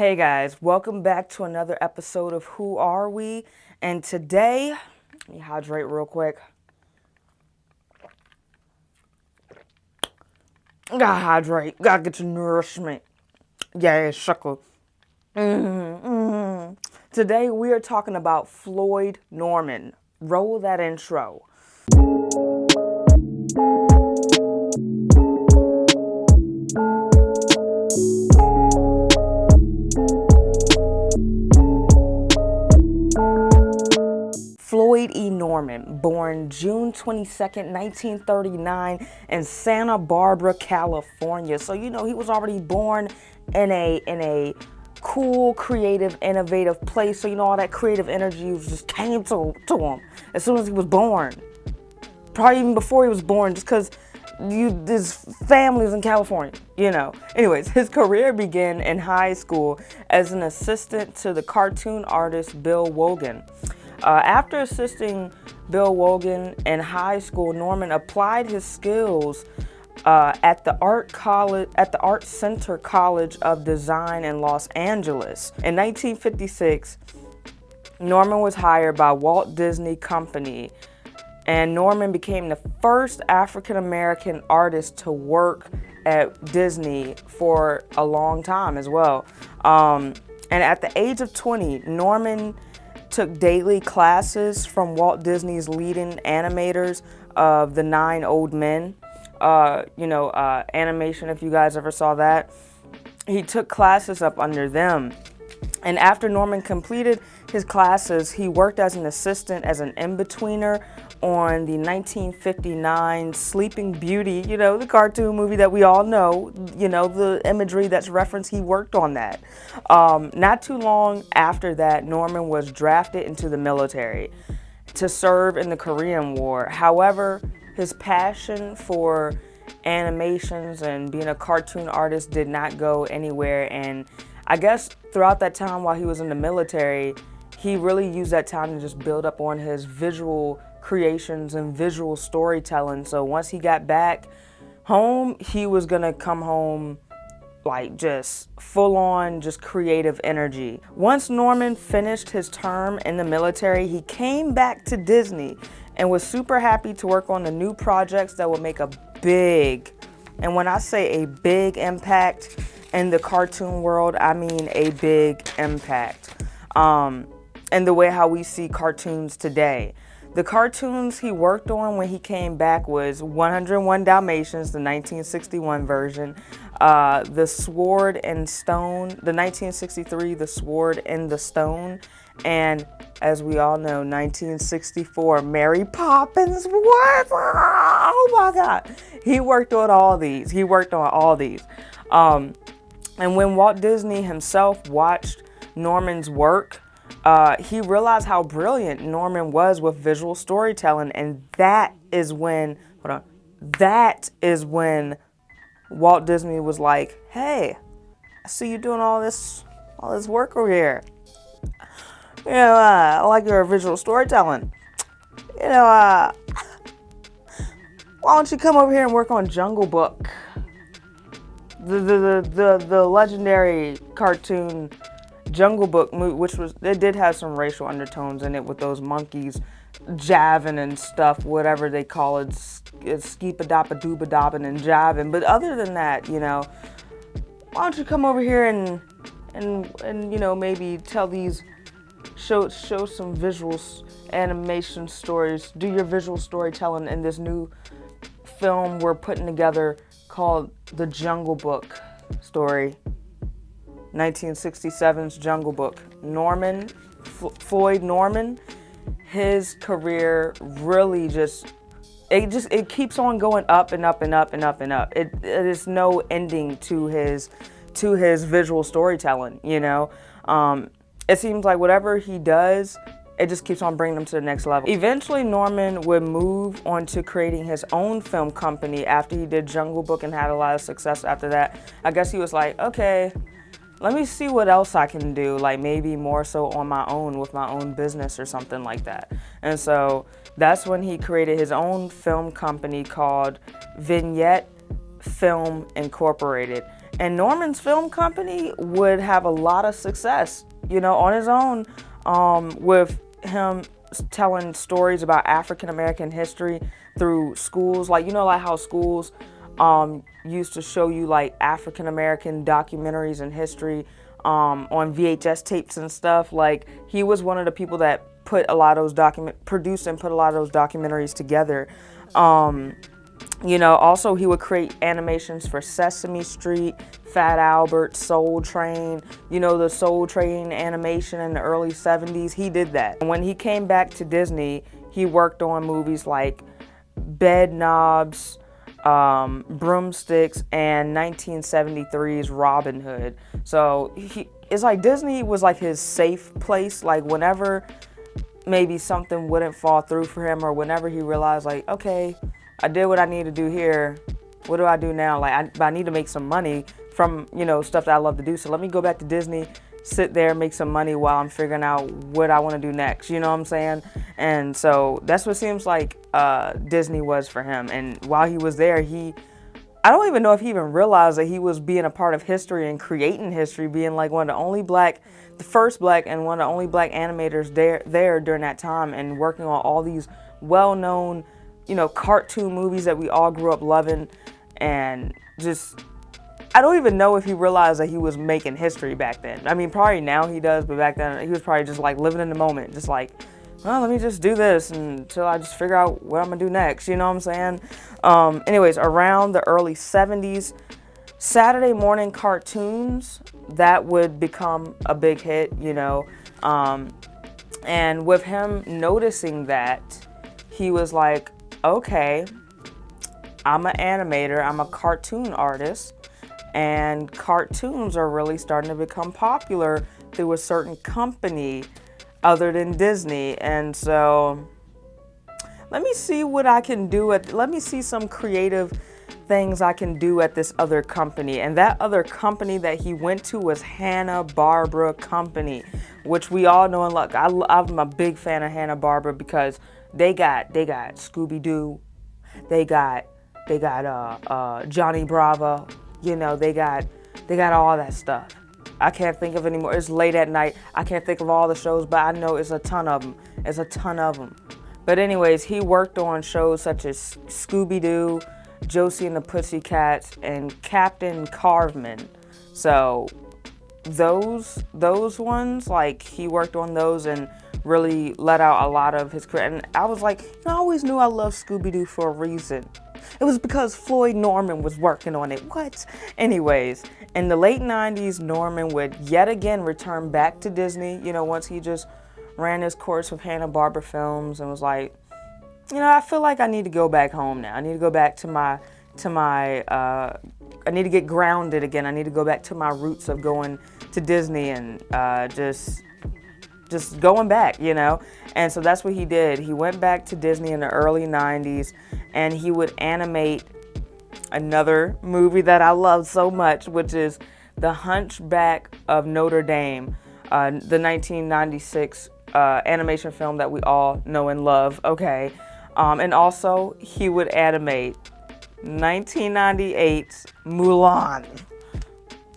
Hey guys, welcome back to another episode of Who Are We? And today, let me hydrate real quick. Gotta hydrate, gotta get your nourishment. Yeah, suckle. Today we are talking about Floyd Norman. Roll that intro. Floyd E. Norman, born June 22nd, 1939 in Santa Barbara, California. So, he was already born in a cool, creative, innovative place. So, all that creative energy just came to him as soon as he was born. Probably even before he was born, just because his family's in California, Anyways, his career began in high school as an assistant to the cartoon artist Bill Wogan. After assisting Bill Wogan in high school, Norman applied his skills at the Art Center College of Design in Los Angeles. In 1956, Norman was hired by Walt Disney Company, and Norman became the first African American artist to work at Disney for a long time as well. And at the age of 20, Norman took daily classes from Walt Disney's leading animators of The Nine Old Men, animation, if you guys ever saw that. He took classes up under them. And after Norman completed his classes, he worked as an assistant, as an in-betweener on the 1959 Sleeping Beauty, the cartoon movie that we all know, the imagery that's referenced, he worked on that. Not too long after that, Norman was drafted into the military to serve in the Korean War. However, his passion for animations and being a cartoon artist did not go anywhere, and I guess throughout that time while he was in the military, he really used that time to just build up on his visual creations and visual storytelling. So once he got back home, he was gonna come home like just full on, just creative energy. Once Norman finished his term in the military, he came back to Disney and was super happy to work on the new projects that would make a big, and when I say a big impact in the cartoon world, I mean a big impact in the way how we see cartoons today. The cartoons he worked on when he came back was 101 Dalmatians, the 1961 version, The Sword and Stone, the 1963, The Sword and the Stone, and as we all know, 1964, Mary Poppins. What? Oh my God. He worked on all these. And when Walt Disney himself watched Norman's work, he realized how brilliant Norman was with visual storytelling, and that is when Walt Disney was like, "Hey, I see you doing all this work over here. I like your visual storytelling. Why don't you come over here and work on Jungle Book, the legendary cartoon Jungle Book movie, which did have some racial undertones in it with those monkeys jiving and stuff, whatever they call it, skeepa-doppa-dooba-dobbin and jiving. But other than that, why don't you come over here and maybe tell these, show some visuals, animation stories, do your visual storytelling in this new film we're putting together called The Jungle Book Story. 1967's Jungle Book. Floyd Norman, his career really it keeps on going up and up and up and up and up. It is no ending to his visual storytelling, It seems like whatever he does, it just keeps on bringing him to the next level. Eventually, Norman would move on to creating his own film company after he did Jungle Book and had a lot of success after that. I guess he was like, okay, let me see what else I can do, like maybe more so on my own with my own business or something like that. And so that's when he created his own film company called Vignette Film Incorporated. And Norman's film company would have a lot of success, on his own, with him telling stories about African American history through schools. Like, like how schools used to show you like African American documentaries and history on VHS tapes and stuff. Like, he was one of the people that put a lot of those produced and put a lot of those documentaries together. Also he would create animations for Sesame Street, Fat Albert, Soul Train, the Soul Train animation in the early 70s. He did that. And when he came back to Disney, he worked on movies like Bed Knobs, Broomsticks, and 1973's Robin Hood. So it's like Disney was like his safe place. Like, whenever maybe something wouldn't fall through for him, or whenever he realized like, okay, I did what I need to do here, what do I do now? Like, I need to make some money from, stuff that I love to do. So let me go back to Disney, sit there, make some money while I'm figuring out what I want to do next. You know what I'm saying? And so that's what seems like Disney was for him. And while he was there, I don't even know if he even realized that he was being a part of history and creating history, being like the first black and one of the only black animators there during that time, and working on all these well-known, cartoon movies that we all grew up loving. And just, I don't even know if he realized that he was making history back then. I mean, probably now he does, but back then he was probably just like living in the moment, just like, well, let me just do this until I just figure out what I'm gonna do next. You know what I'm saying? Anyways, around the early 70s, Saturday morning cartoons, that would become a big hit, and with him noticing that, he was like, okay, I'm an animator, I'm a cartoon artist, and cartoons are really starting to become popular through a certain company other than Disney. And so let me see what I can do let me see some creative things I can do at this other company. And that other company that he went to was Hanna-Barbera Company, which we all know and love. I'm a big fan of Hanna-Barbera because they got Scooby-Doo, they got Johnny Bravo, they got all that stuff. I can't think of any more. It's late at night. I can't think of all the shows, but I know it's a ton of them. But anyways, he worked on shows such as Scooby-Doo, Josie and the Pussycats, and Captain Carveman. So those ones, like, he worked on those and really let out a lot of his career. And I was like, I always knew I loved Scooby-Doo for a reason. It was because Floyd Norman was working on it. What? Anyways, in the late 90s, Norman would yet again return back to Disney, once he just ran his course with Hanna-Barbera Films, and was like, I feel like I need to go back home now. I need to go back to my I need to get grounded again. I need to go back to my roots of going to Disney and just going back, And so that's what he did. He went back to Disney in the early 90s, and he would animate another movie that I love so much, which is The Hunchback of Notre Dame, the 1996 animation film that we all know and love, okay? And also, he would animate 1998's Mulan.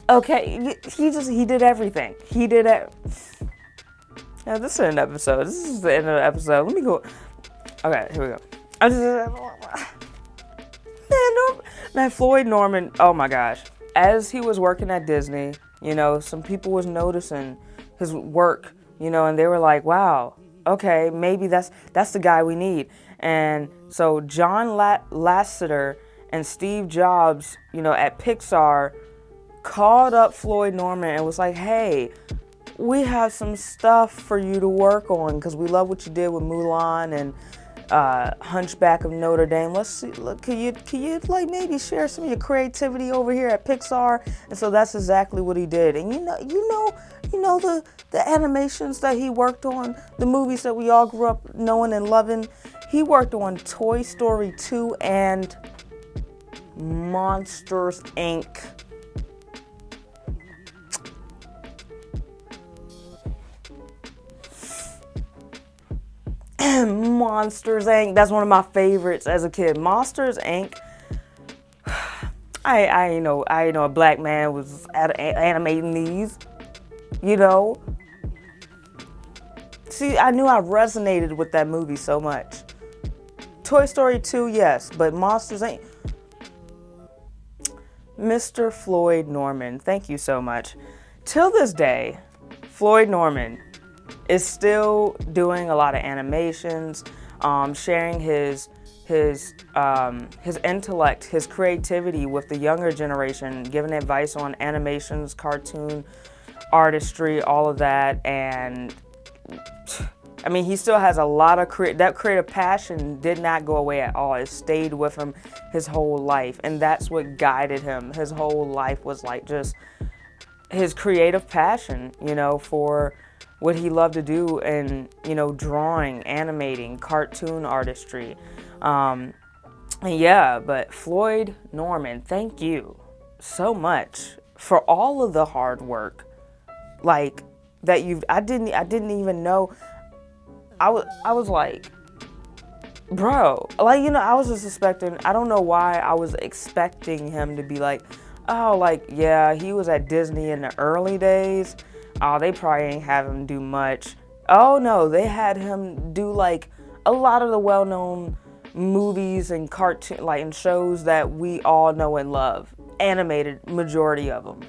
Okay, he did everything. He did it. Now, this is an episode. This is the end of the episode. Let me go. Okay, here we go. Man, Floyd Norman, oh my gosh. As he was working at Disney, some people was noticing his work, and they were like, wow, okay, maybe that's the guy we need. And so John Lasseter and Steve Jobs, at Pixar, called up Floyd Norman and was like, hey, we have some stuff for you to work on because we love what you did with Mulan and Hunchback of Notre Dame. Let's see. Look, can you like maybe share some of your creativity over here at Pixar? And so that's exactly what he did. And you know the animations that he worked on, the movies that we all grew up knowing and loving. He worked on Toy Story 2 and Monsters Inc. Monsters Inc. That's one of my favorites as a kid. Monsters Inc. I ain't know a black man was animating these, you know. See, I knew I resonated with that movie so much. Toy Story 2, yes, but Monsters ain't. Mr. Floyd Norman, thank you so much. Till this day, Floyd Norman is still doing a lot of animations, sharing his intellect, his creativity with the younger generation, giving advice on animations, cartoon artistry, all of that. And I mean, he still has a lot of that creative passion did not go away at all. It stayed with him his whole life, and that's what guided him. His whole life was like just his creative passion, for what he loved to do, and drawing, animating, cartoon artistry. Yeah, but Floyd Norman, thank you so much for all of the hard work, like that I didn't even know. I was like, bro, like, I was just expecting, I don't know why I was expecting him to be like, oh, like, yeah, he was at Disney in the early days. Oh, they probably ain't have him do much. Oh no, they had him do like a lot of the well-known movies and cartoon, like, and shows that we all know and love. Animated, majority of them.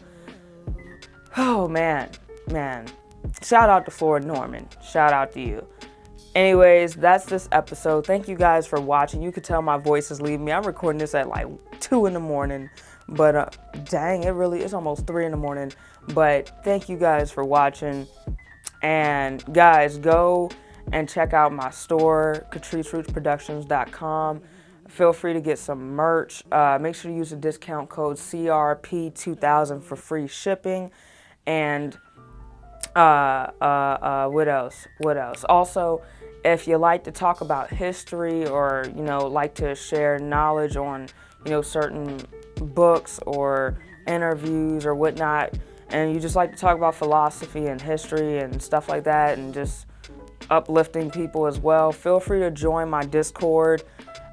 Oh man. Shout out to Floyd Norman. Shout out to you. Anyways, that's this episode. Thank you guys for watching. You could tell my voice is leaving me. I'm recording this at like 2 in the morning. But dang, it's almost 3 in the morning. But thank you guys for watching. And guys, go and check out my store, CatriceRootsProductions.com. Feel free to get some merch. Make sure to use the discount code CRP2000 for free shipping. And what else? Also, if you like to talk about history, or like to share knowledge on certain books or interviews or whatnot, and you just like to talk about philosophy and history and stuff like that, and just uplifting people as well, feel free to join my Discord.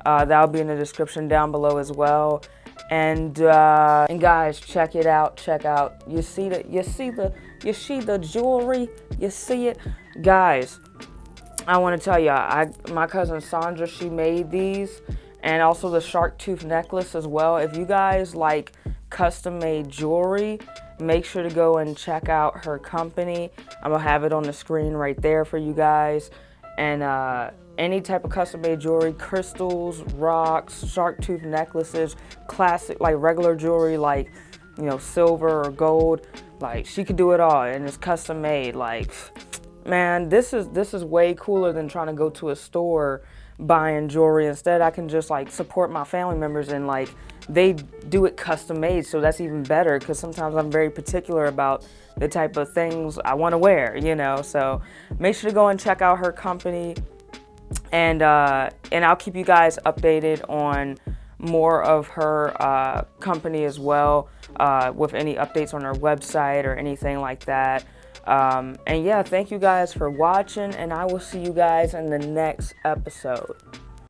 That'll be in the description down below as well. And guys, check it out. Check out. You see the jewelry. You see it, guys. I want to tell you, my cousin Sandra, she made these, and also the shark tooth necklace as well. If you guys like custom made jewelry, make sure to go and check out her company. I'm gonna have it on the screen right there for you guys. And any type of custom made jewelry, crystals, rocks, shark tooth necklaces, classic, like regular jewelry, like silver or gold, like she could do it all, and it's custom made. Like, man, this is way cooler than trying to go to a store buying jewelry. Instead, I can just like support my family members, and like they do it custom made, so that's even better, because sometimes I'm very particular about the type of things I want to wear, so make sure to go and check out her company, and I'll keep you guys updated on more of her company as well, with any updates on her website or anything like that. And yeah, thank you guys for watching, and I will see you guys in the next episode.